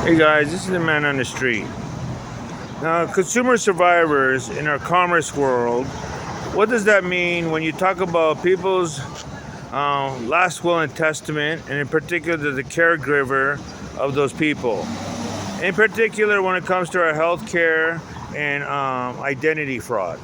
Hey guys, this is the man on the street. Now, consumer survivors in our commerce world, what does that mean when you talk about people's last will and testament, and in particular the caregiver of those people? In particular, when it comes to our healthcare and identity fraud.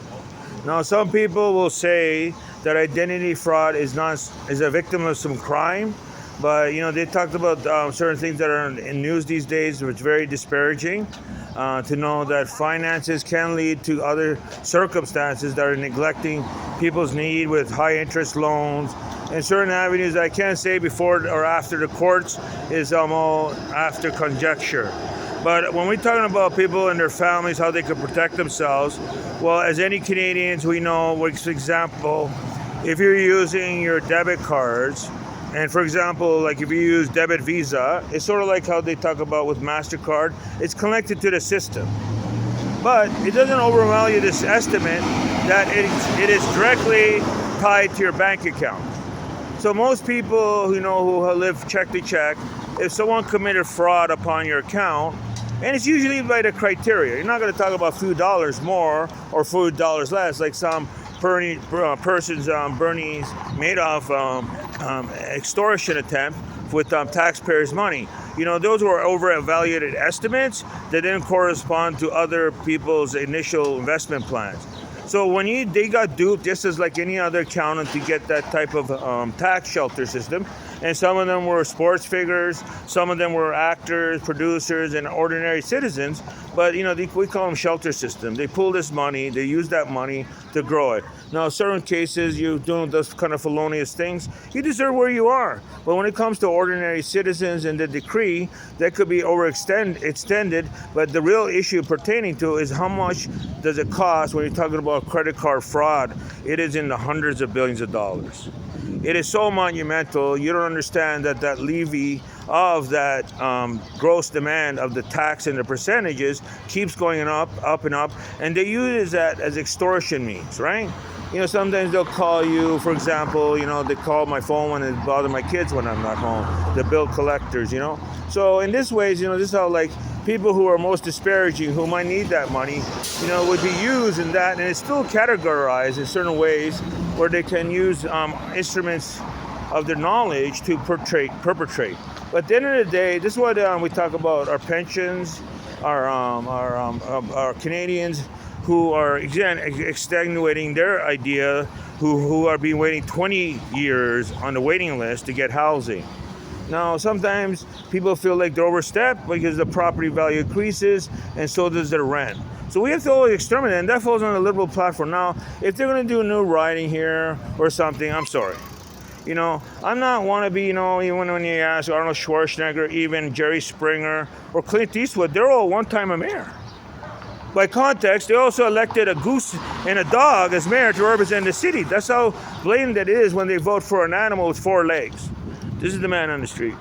Now, some people will say that identity fraud is a victim of some crime, but they talked about certain things that are in news these days, which is very disparaging. To know that finances can lead to other circumstances that are neglecting people's need with high interest loans and certain avenues that I can't say before or after the courts is all after conjecture. But when we're talking about people and their families, how they could protect themselves, well, as any Canadians, we know, for example, if you're using your debit cards, and for example, like if you use debit Visa, it's sort of like how they talk about with MasterCard, it's connected to the system. But it doesn't overvalue this estimate that it is directly tied to your bank account. So most people who live check to check, if someone committed fraud upon your account, and it's usually by the criteria. You're not going to talk about a few dollars more or a few dollars less, like some Bernie's Madoff extortion attempt with taxpayers' money. Those were over-evaluated estimates that didn't correspond to other people's initial investment plans. So when they got duped, just as like any other accountant, to get that type of tax shelter system. And some of them were sports figures, some of them were actors, producers, and ordinary citizens. But we call them shelter system. They pull this money, they use that money to grow it. Now, in certain cases, you're doing those kind of felonious things, you deserve where you are. But when it comes to ordinary citizens and the decree, that could be extended. But the real issue pertaining to is how much does it cost when you're talking about credit card fraud. It is in the hundreds of billions of dollars. It is so monumental, you don't understand that levy of that gross demand of the tax and the percentages keeps going up and up, and they use that as extortion means, right? Sometimes they'll call you, for example, they call my phone when they bother my kids when I'm not home, the bill collectors, So in this ways, this is how people who are most disparaging, who might need that money, would be used in that, and it's still categorized in certain ways where they can use instruments of their knowledge to perpetrate. But at the end of the day, this is what we talk about: our pensions, our Canadians who are again extenuating their idea, who are being waiting 20 years on the waiting list to get housing. Now, sometimes people feel like they're overstepped because the property value increases and so does their rent. So we have to always exterminate, and that falls on the Liberal platform. Now, if they're going to do a new riding here or something, I'm sorry. I'm not want to be, even when you ask Arnold Schwarzenegger, even Jerry Springer or Clint Eastwood, they're all one-time a mayor. By context, they also elected a goose and a dog as mayor to represent the city. That's how blatant it is when they vote for an animal with four legs. This is the man on the street.